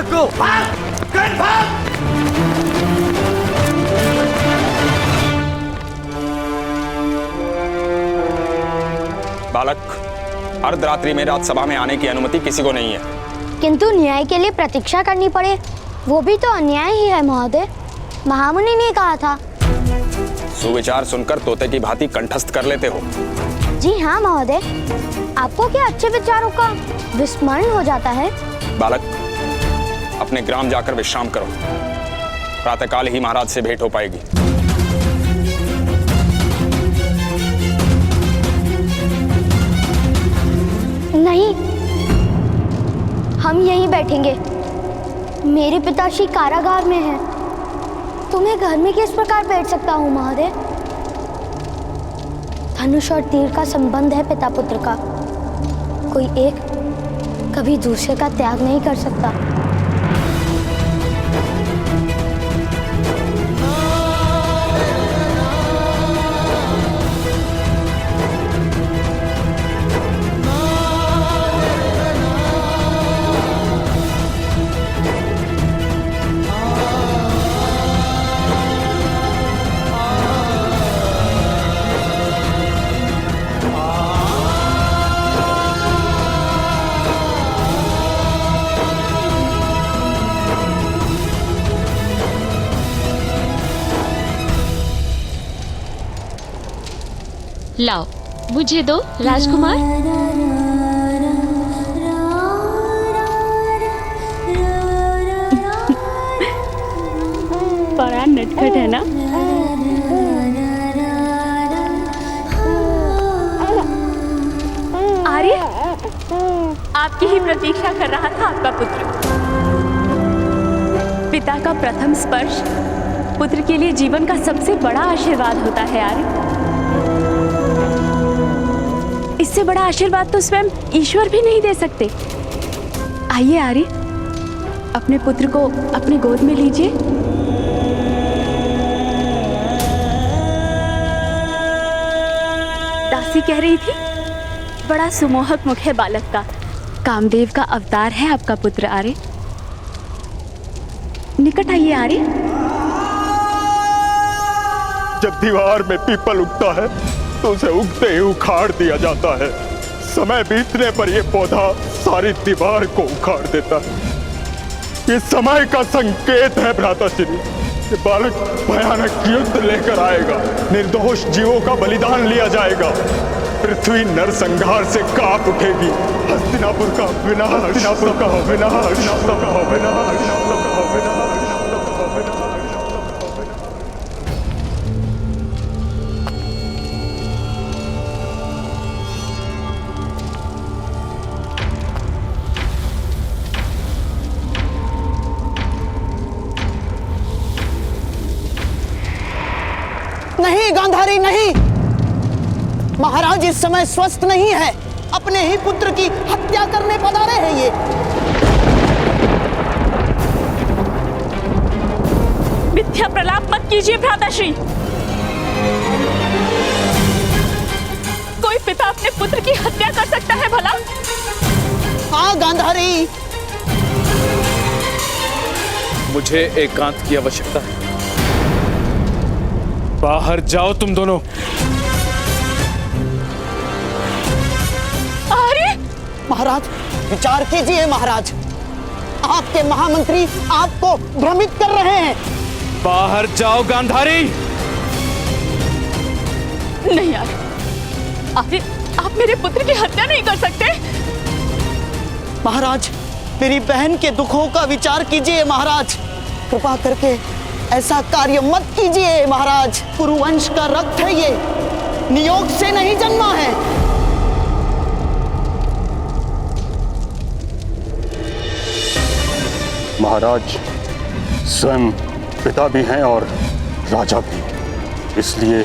बालक को। बालक, अर्धरात्रि में राजसभा में आने की अनुमति किसी को नहीं है। किंतु न्याय के लिए प्रतीक्षा करनी पड़े, वो भी तो अन्याय ही है महोदय। महामुनि ने कहा था। सुविचार सुनकर तोते की भांति कंठस्थ कर लेते हो। जी हाँ महोदय, आपको क्या अच्छे विचारों का विस्मरण हो जाता है? बालक, अपने ग्राम जाकर विश्राम करो। प्रातःकाल ही महाराज से भेंट हो पाएगी। नहीं, हम यहीं बैठेंगे। मेरे पिताश्री कारागार में हैं। तुम्हें घर में किस प्रकार बैठ सकता हूँ महोदय? धनुष और तीर का संबंध है पिता पुत्र का। कोई एक कभी दूसरे का त्याग नहीं कर सकता। लाओ, मुझे दो राजकुमार। बड़ा नटखट है ना? आर्य, आपकी ही प्रतीक्षा कर रहा था आपका पुत्र। पिता का प्रथम स्पर्श पुत्र के लिए जीवन का सबसे बड़ा आशीर्वाद होता है आर्य। इससे बड़ा आशीर्वाद तो स्वयं ईश्वर भी नहीं दे सकते। आइए आर्य, अपने पुत्र को अपने गोद में लीजिए। दासी कह रही थी, बड़ा सुमोहक मुख है बालक का। कामदेव का अवतार है आपका पुत्र आर्य। निकट आइए आर्य। जब दीवार में पीपल उगता है तो उसे उगते ही उखाड़ दिया जाता है। समय बीतने पर यह पौधा सारी दीवार को उखाड़ देता है। ये समय का संकेत है भ्राताश्री। ये बालक भयानक युद्ध लेकर आएगा। निर्दोष जीवों का बलिदान लिया जाएगा। पृथ्वी नरसंहार से कांप उठेगी। हस्तिनापुर का विनाश, हस्तिनापुर का विनाश, हस्तिनापुर का विनाश, हस्तिनापुर का विनाश। नहीं गांधारी, नहीं। महाराज इस समय स्वस्थ नहीं है। अपने ही पुत्र की हत्या करने पधारे हैं ये। मिथ्या प्रलाप मत कीजिए भ्राताश्री। कोई पिता अपने पुत्र की हत्या कर सकता है भला? हाँ गांधारी, मुझे एकांत की आवश्यकता है। बाहर जाओ तुम दोनों। अरे महाराज विचार कीजिए। महाराज, आपके महामंत्री आपको भ्रमित कर रहे हैं। बाहर जाओ गांधारी। नहीं यार, आप मेरे पुत्र की हत्या नहीं कर सकते। महाराज, मेरी बहन के दुखों का विचार कीजिए। महाराज, कृपा करके ऐसा कार्य मत कीजिए। महाराज, कुरुवंश का रक्त है ये, नियोग से नहीं जन्मा है। महाराज स्वयं पिता भी हैं और राजा भी, इसलिए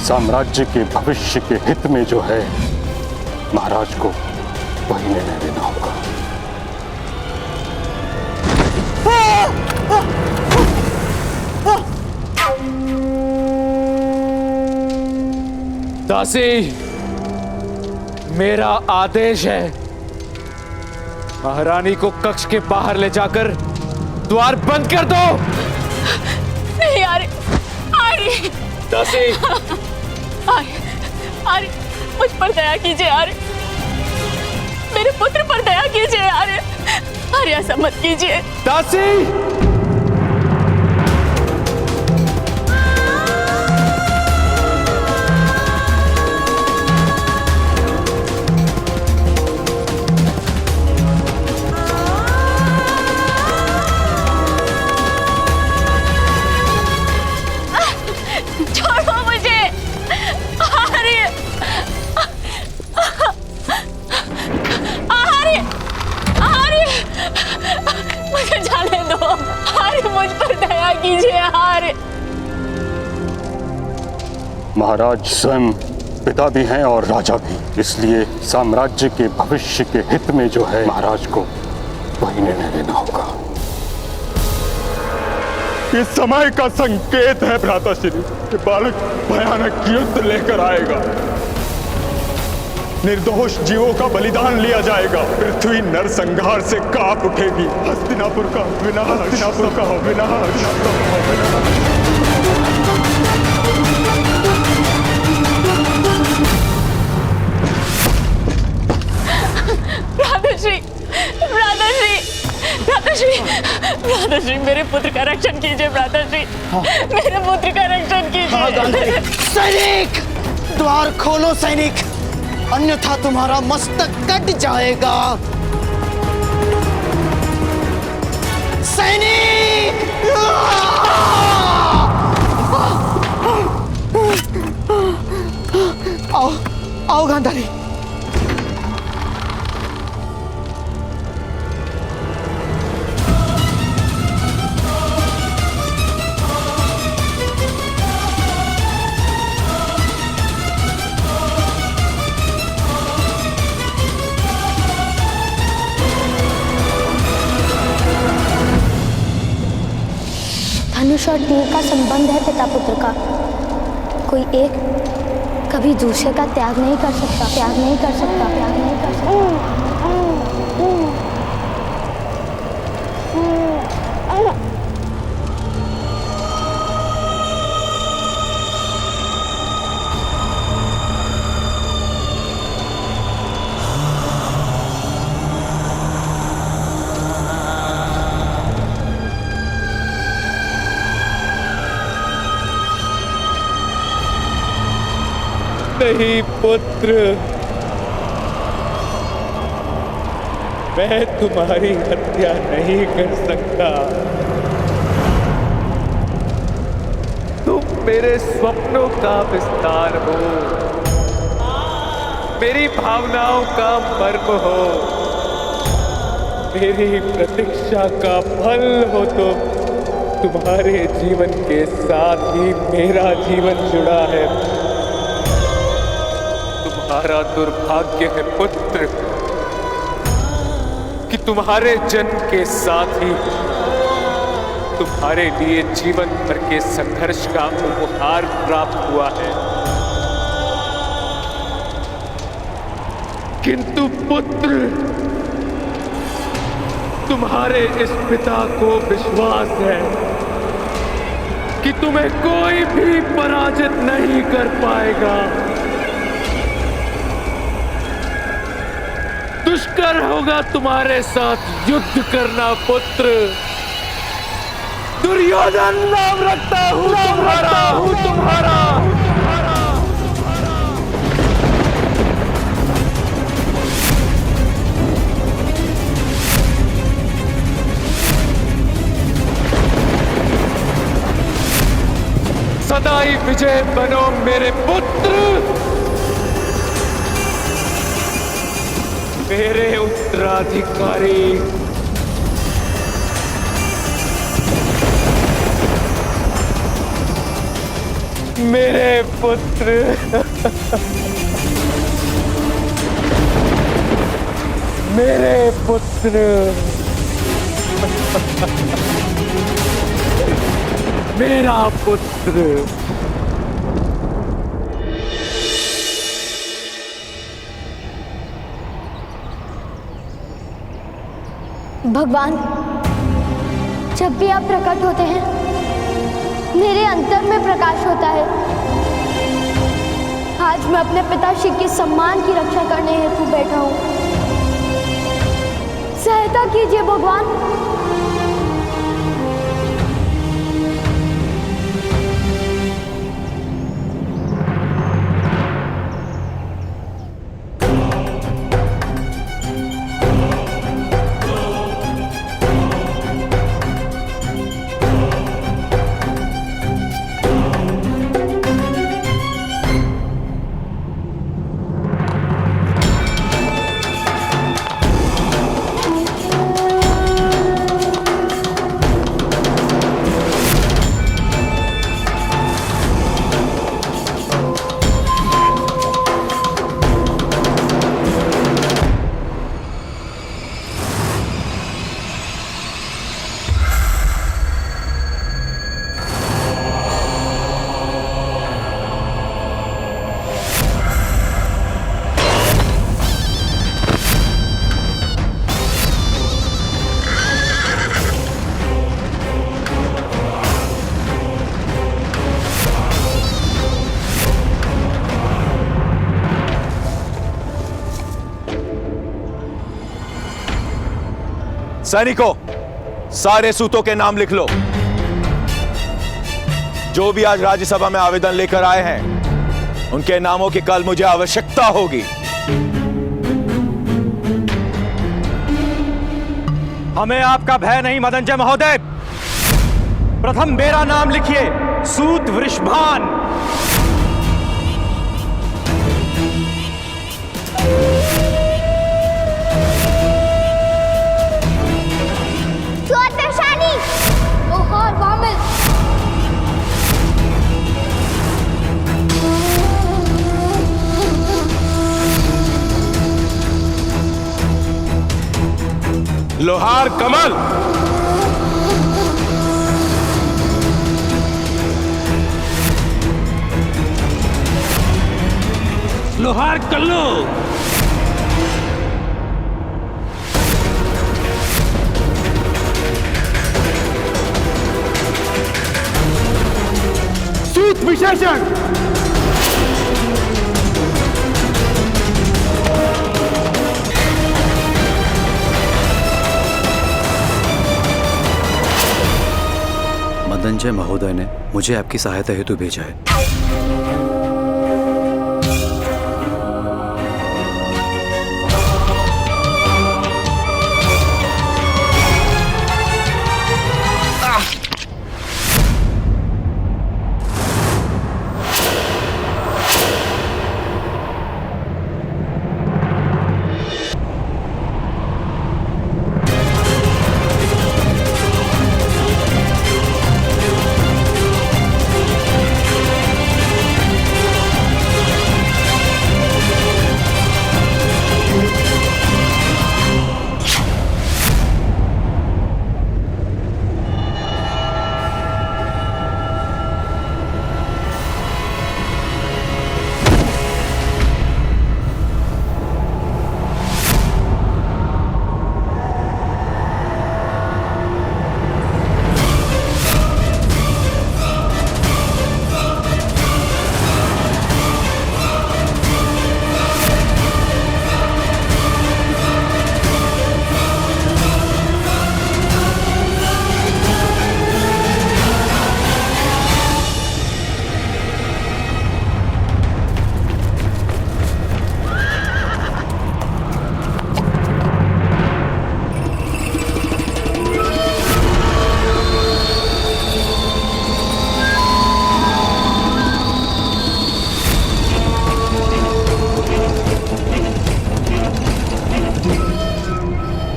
साम्राज्य के भविष्य के हित में जो है महाराज को वही निर्णय लेना होगा। दासी, मेरा आदेश है महारानी को कक्ष के बाहर ले जाकर द्वार बंद कर दो। नहीं आर्य, आर्य, दासी, आर्य, मुझ पर दया कीजिए आर्य, मेरे पुत्र पर दया कीजिए आर्य, आर्य ऐसा मत कीजिए। दासी, छोड़ो मुझे आर्य, आर्य, आर्य, मुझे जाने दो आर्य, मुझ पर दया कीजिए आर्य। महाराज स्वयं पिता भी हैं और राजा भी, इसलिए साम्राज्य के भविष्य के हित में जो है महाराज को वही निर्णय लेना होगा। इस समय का संकेत है भ्राताश्री कि बालक भयानक युद्ध लेकर आएगा। निर्दोष जीवों का बलिदान लिया जाएगा। पृथ्वी नरसंहार से कांप उठेगी। हस्तिनापुर का विनाश, हस्तिनापुर का विनाश। भ्राताश्री, भ्राताश्री, भ्राताश्री, भ्राताश्री, मेरे पुत्र का रक्षण कीजिए भ्राताश्री, मेरे पुत्र का रक्षण कीजिए। सैनिक, द्वार खोलो सैनिक, अन्यथा तुम्हारा मस्तक कट जाएगा। सैनिक, आओ, आओ गांधारी। धनुष और तीर का संबंध है पिता पुत्र का। कोई एक कभी दूसरे का त्याग नहीं कर सकता, त्याग नहीं कर सकता, त्याग नहीं कर सकता। नहीं पुत्र, मैं तुम्हारी हत्या नहीं कर सकता। तुम मेरे स्वप्नों का विस्तार हो, मेरी भावनाओं का मर्म हो, मेरी प्रतीक्षा का फल हो। तुम्हारे जीवन के साथ ही मेरा जीवन जुड़ा है। तुम्हारा दुर्भाग्य है पुत्र कि तुम्हारे जन्म के साथ ही तुम्हारे लिए जीवन भर के संघर्ष का उपहार प्राप्त हुआ है। किंतु पुत्र, तुम्हारे इस पिता को विश्वास है कि तुम्हें कोई भी पराजित नहीं कर पाएगा। दुष्कर होगा तुम्हारे साथ युद्ध करना पुत्र। दुर्योधन नाम रखता हूँ तुम्हारा। सदाई विजय बनो मेरे पुत्र, मेरे उत्तराधिकारी। मेरे पुत्र, मेरे पुत्र, मेरा पुत्र। भगवान, जब भी आप प्रकट होते हैं मेरे अंतर में प्रकाश होता है। आज मैं अपने पिताश्री के सम्मान की रक्षा करने हेतु बैठा हूँ। सहायता कीजिए भगवान। सैनिकों, सारे सूतों के नाम लिख लो। जो भी आज राज्यसभा में आवेदन लेकर आए हैं, उनके नामों की कल मुझे आवश्यकता होगी। हमें आपका भय नहीं मदनजय महोदय। प्रथम मेरा नाम लिखिए, सूत वृषभान। ओहर वामिल। लोहार कमल। लोहार कल्लू। सूत विशेषण। मदनजय महोदय ने मुझे आपकी सहायता हेतु भेजा है।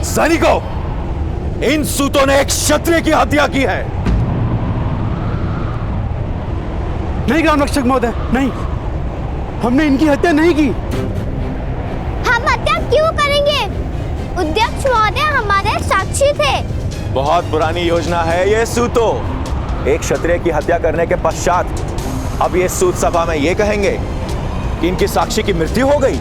सैनिकों, इन सूतों ने एक क्षत्रिय की हत्या की है। नहीं ग्रामरक्षक महोदय, नहीं, हमने इनकी हत्या नहीं की। हम हत्या क्यों करेंगे? अध्यक्ष महोदय हमारे साक्षी थे। बहुत पुरानी योजना है ये सूतो। एक क्षत्रिय की हत्या करने के पश्चात अब ये सूत सभा में ये कहेंगे कि इनकी साक्षी की मृत्यु हो गई।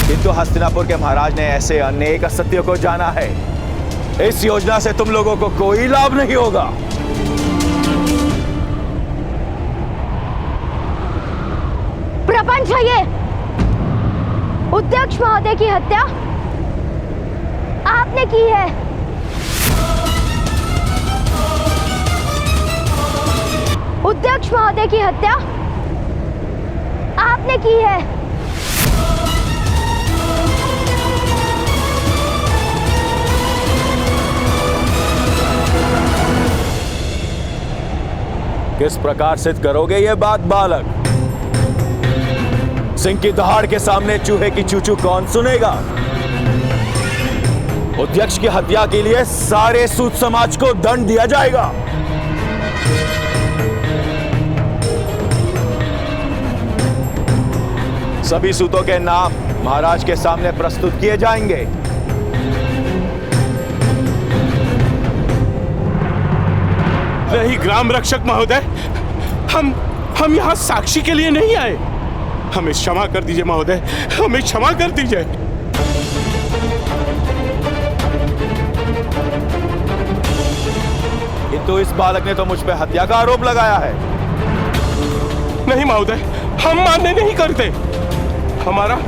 किंतु हस्तिनापुर के महाराज ने ऐसे अनेक असत्यों को जाना है। इस योजना से तुम लोगों को कोई लाभ नहीं होगा। प्रपंच है ये। अध्यक्ष महोदय की हत्या आपने की है। अध्यक्ष महोदय की हत्या आपने की है। किस प्रकार सिद्ध करोगे ये बात बालक? सिंह की दहाड़ के सामने चूहे की चूचू कौन सुनेगा? अध्यक्ष की हत्या के लिए सारे सूत समाज को दंड दिया जाएगा। सभी सूतों के नाम महाराज के सामने प्रस्तुत किए जाएंगे। नहीं ग्राम रक्षक महोदय, हम यहाँ साक्षी के लिए नहीं आए। हमें क्षमा कर दीजिए महोदय, हमें क्षमा कर दीजिए। किंतु इस बालक ने तो मुझ पे हत्या का आरोप लगाया है। नहीं महोदय, हम मान्य नहीं करते। हमारा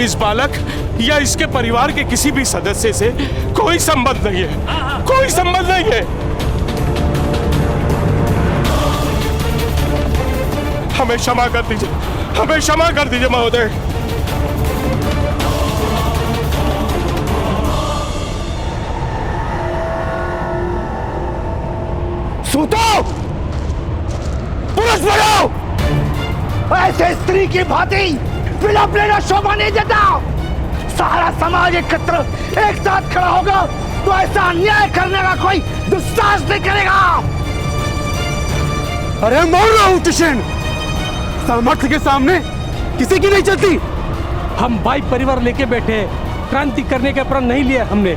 इस बालक या इसके परिवार के किसी भी सदस्य से कोई संबंध नहीं है, कोई संबंध नहीं है। हमें क्षमा कर दीजिए, हमें क्षमा कर दीजिए महोदय। सूतो, पुरुष बनो। ऐसे स्त्री की भांति विलाप लेना शोभा नहीं देता। सारा समाज एकत्र एक साथ खड़ा होगा तो ऐसा अन्याय करने का कोई दुस्साहस नहीं करेगा। अरे मर रहा हूं तुषेन, सामर्थ्य के सामने किसी की नहीं चलती। हम भाई परिवार लेके बैठे हैं, क्रांति करने का प्रण नहीं लिया हमने।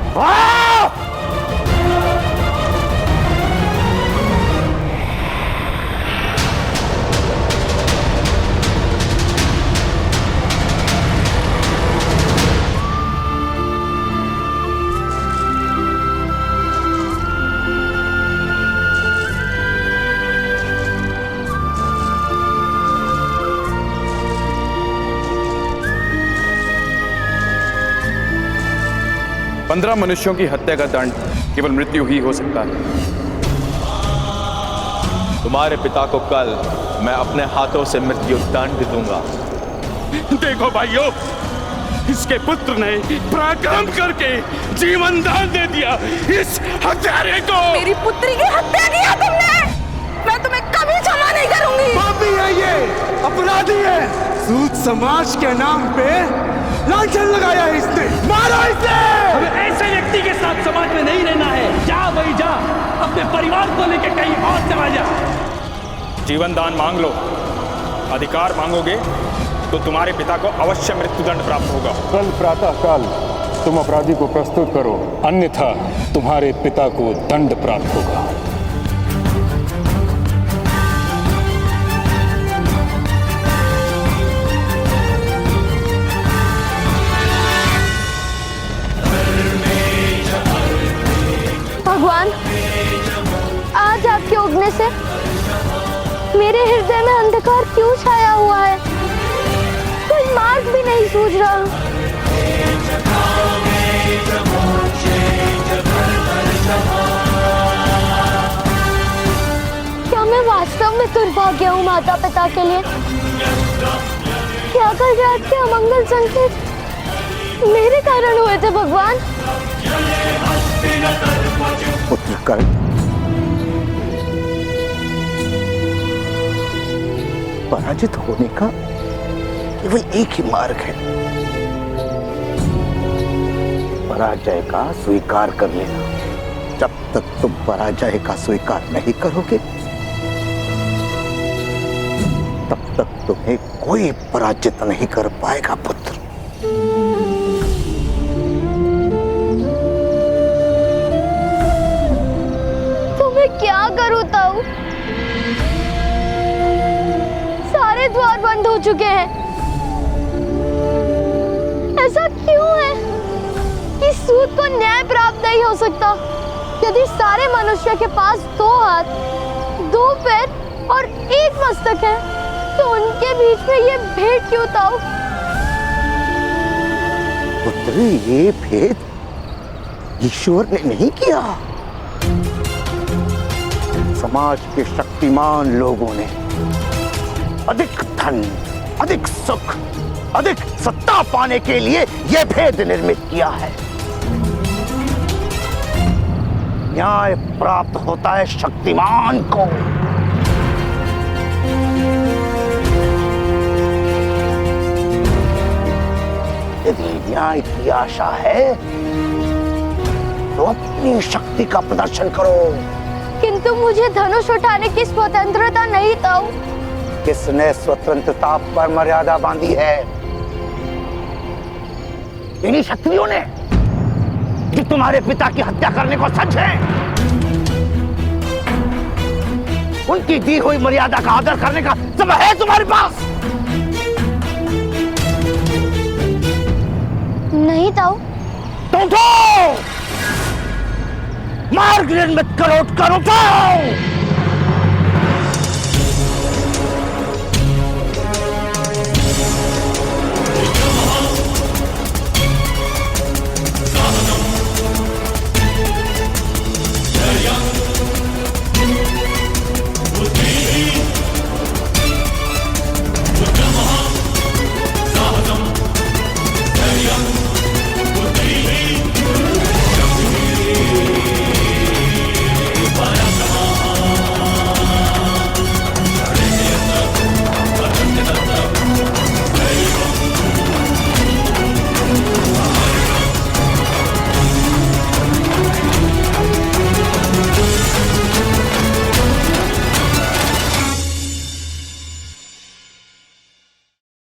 पंद्रह मनुष्यों की हत्या का दंड केवल मृत्यु ही हो सकता है। तुम्हारे पिता को कल मैं अपने हाथों से मृत्यु दंड दूंगा। देखो भाइयों, इसके पुत्र ने पराक्रम करके जीवन दान दे दिया इस हत्यारे को। मेरी पुत्री की हत्या किया तुमने, मैं तुम्हें कभी क्षमा नहीं करूंगी। पापी है ये, अपराधी है। सूत समाज के नाम पे लांछन लगाया है इसने, मारो इसे। हमें ऐसे व्यक्ति के साथ समाज में नहीं रहना है। जा भाई जा, अपने परिवार को लेकर कहीं और चला जा। जीवन दान मांग लो, अधिकार मांगोगे तो तुम्हारे पिता को अवश्य मृत्युदंड प्राप्त होगा। कल प्रातः काल तुम अपराधी को प्रस्तुत करो, अन्यथा तुम्हारे पिता को दंड प्राप्त होगा। भगवान, आज आपके उगने से मेरे हृदय में अंधकार क्यों छाया हुआ है? कोई मार्ग भी नहीं सूझ रहा। क्या मैं वास्तव में दुर्भाग्य हूँ माता पिता के लिए? क्या कल रात के अमंगल संकेत मेरे कारण हुए थे भगवान? पुत्र कर्ण, पराजित होने का केवल एक ही मार्ग है, पराजय का स्वीकार कर लेना। जब तक तुम पराजय का स्वीकार नहीं करोगे तब तक तुम्हें कोई पराजित नहीं कर पाएगा पुत्र। क्या करूं ताऊ? सारे द्वार बंद हो चुके हैं। ऐसा क्यों है कि सूत को न्याय प्राप्त नहीं हो सकता? यदि सारे मनुष्य के पास 2 हाथ, 2 पैर और 1 मस्तक है, तो उनके बीच में ये भेद क्यों था? पुत्र, ये भेद ईश्वर ने नहीं किया। समाज के शक्तिमान लोगों ने अधिक धन, अधिक सुख, अधिक सत्ता पाने के लिए यह भेद निर्मित किया है। न्याय प्राप्त होता है शक्तिमान को। यदि न्याय की आशा है तो अपनी शक्ति का प्रदर्शन करो। किंतु मुझे धनुष उठाने की स्वतंत्रता नहीं था। किसने स्वतंत्रता पर मर्यादा बांधी है? इन्हीं क्षत्रियों ने जो तुम्हारे पिता की हत्या करने को सज्ज हैं। उनकी दी हुई मर्यादा का आदर करने का समय है तुम्हारे पास? नहीं ताऊ। तो उठो, मार्ग निर्मित करो, उठो।